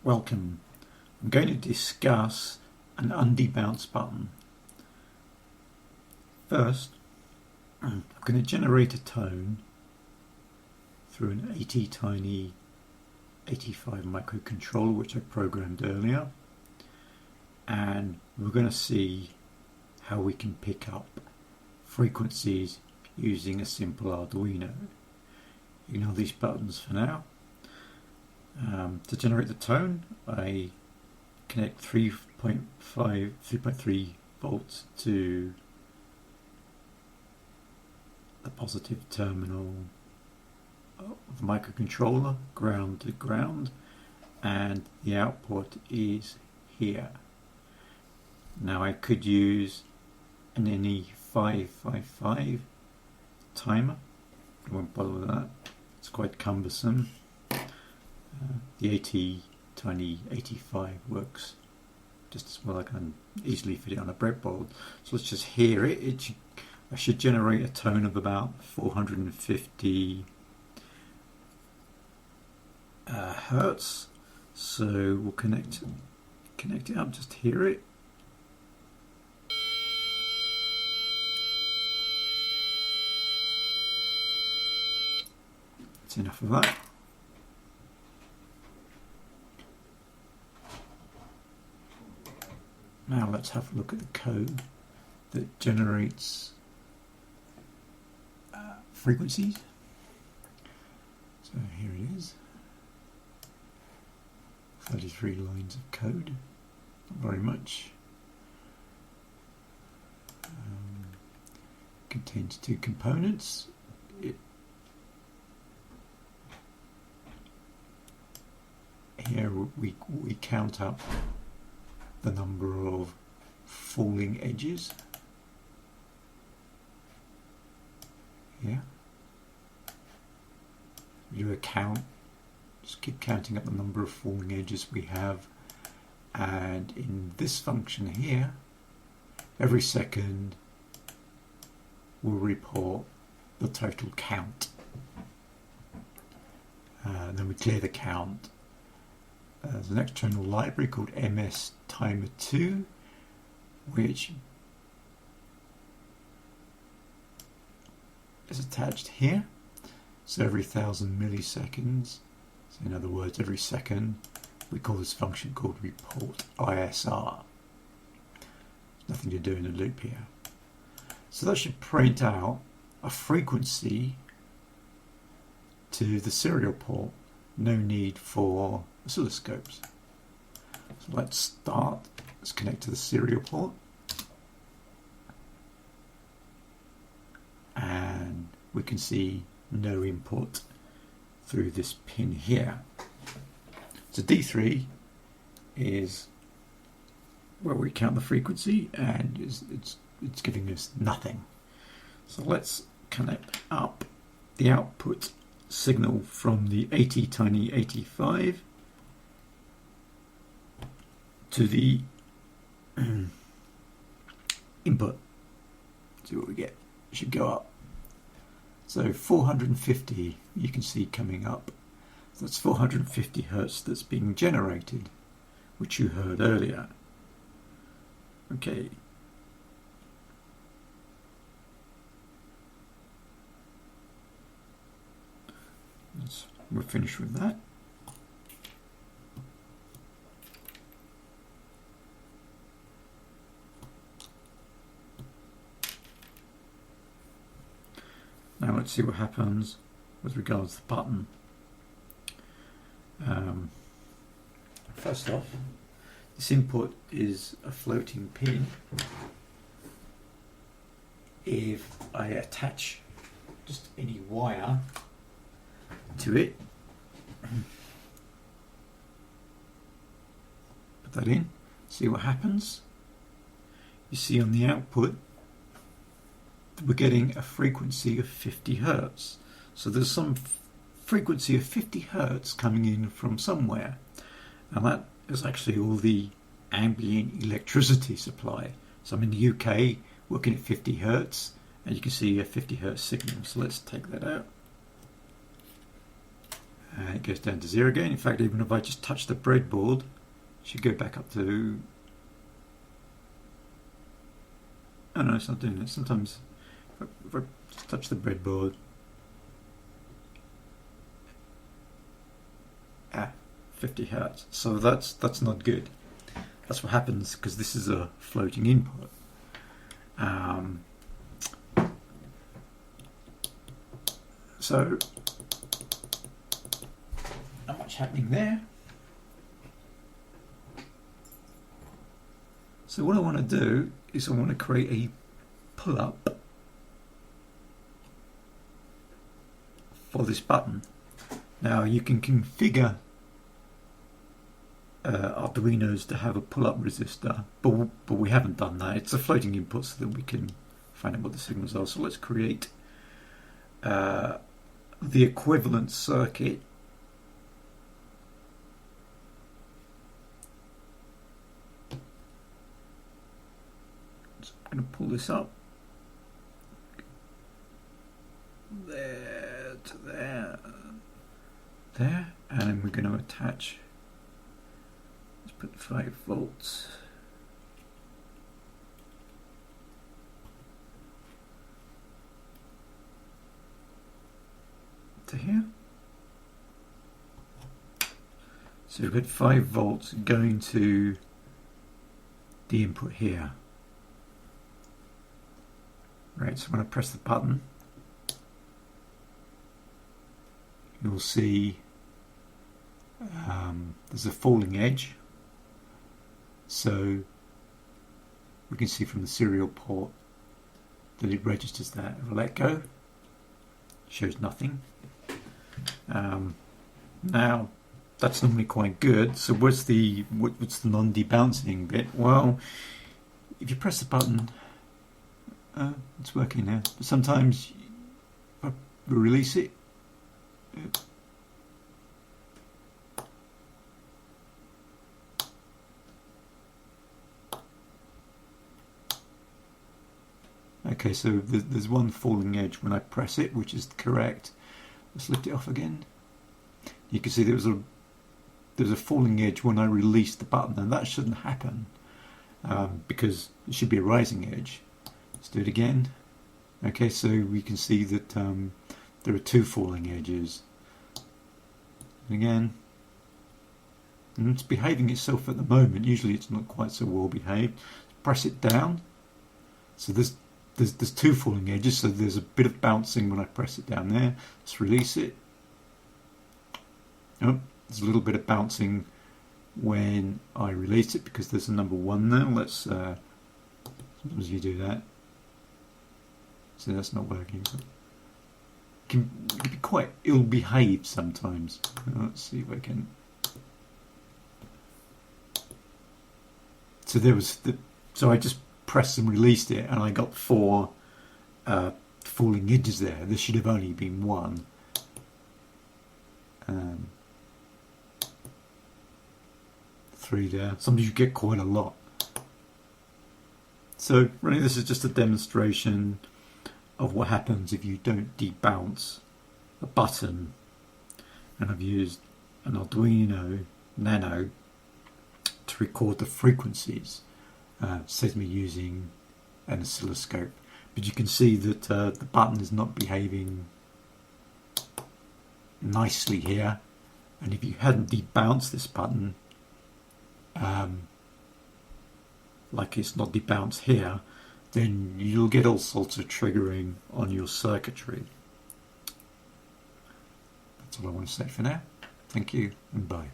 Welcome. I'm going to discuss an undebounced button. First, I'm going to generate a tone through an AT-Tiny 85 microcontroller which I programmed earlier, and we're going to see how we can pick up frequencies using a simple Arduino. Ignore these buttons for now. To generate the tone, I connect 3.3 volts to the positive terminal of the microcontroller, ground to ground, and the output is here. Now I could use an NE555 timer. I won't bother with that, it's quite cumbersome. The AT-Tiny 85 works just as well. I can easily fit it on a breadboard. So let's just hear it. I should generate a tone of about 450 hertz. So we'll connect it up, just hear it. That's enough of that. Now let's have a look at the code that generates frequencies. So here it is. 33 lines of code, not very much. Contains two components. Here we count up the number of falling edges. Here we do a count, just keep counting up the number of falling edges we have, and in this function here, every second we'll report the total count. Then we clear the count. There's an external library called MS Timer 2, which is attached here. So every 1,000 milliseconds, so in other words every second, we call this function called report ISR. There's nothing to do in the loop here. So that should print out a frequency to the serial port. No need for oscilloscopes. So let's connect to the serial port, and we can see no input through this pin here. So D3 is where we count the frequency, and it's giving us nothing. So let's connect up the output signal from the AT-Tiny 85 to the input. See what we get. It should go up. So 450 you can see coming up. So that's 450 hertz that's being generated, which you heard earlier. Okay. We're finished with that. Now let's see what happens with regards to the button. First off, this input is a floating pin. If I attach just any wire to it, put that in, see what happens. You see on the output that we're getting a frequency of 50 hertz. So there's some frequency of 50 hertz coming in from somewhere, and that is actually all the ambient electricity supply. So I'm in the UK working at 50 hertz, and you can see a 50 hertz signal. So let's take that out. And it goes down to 0 again. In fact, even if I just touch the breadboard, it should go back up to... Oh no, it's not doing it. Sometimes if I just touch the breadboard, 50 Hertz. So that's not good. That's what happens because this is a floating input. So not much happening there. So what I want to do is I want to create a pull-up for this button. Now you can configure Arduinos to have a pull-up resistor, but we haven't done that. It's a floating input so that we can find out what the signals are. So let's create the equivalent circuit. So I'm going to pull this up there to there, and then we're going to attach. Let's put 5 volts. To here. So we've got 5 volts going to the input here. Right, so when I press the button, you'll see there's a falling edge. So we can see from the serial port that it registers that. If I let go, shows nothing. Now that's normally quite good. So what's the non-debouncing bit? Well, if you press the button, it's working now. But sometimes if I release it, okay, so there's one falling edge when I press it, which is correct. Let's lift it off again. You can see there's a falling edge when I release the button, and that shouldn't happen because it should be a rising edge. Let's do it again. Okay, so we can see that there are 2 falling edges. And again, and it's behaving itself at the moment. Usually it's not quite so well behaved. Press it down. So there's 2 falling edges, so there's a bit of bouncing when I press it down there. Let's release it. Oh, there's a little bit of bouncing when I release it because there's a number 1 there. Let's sometimes you do that. So that's not working. So it can be quite ill-behaved sometimes. Let's see if I can. So there was so I just pressed and released it, and I got 4 falling edges there. There should have only been 1. 3 there. Sometimes you get quite a lot. So really, this is just a demonstration of what happens if you don't debounce a button. And I've used an Arduino Nano to record the frequencies. Saves me using an oscilloscope, but you can see that the button is not behaving nicely here, and if you hadn't debounced this button like it's not debounced here, then you'll get all sorts of triggering on your circuitry. That's all I want to say for now. Thank you and bye.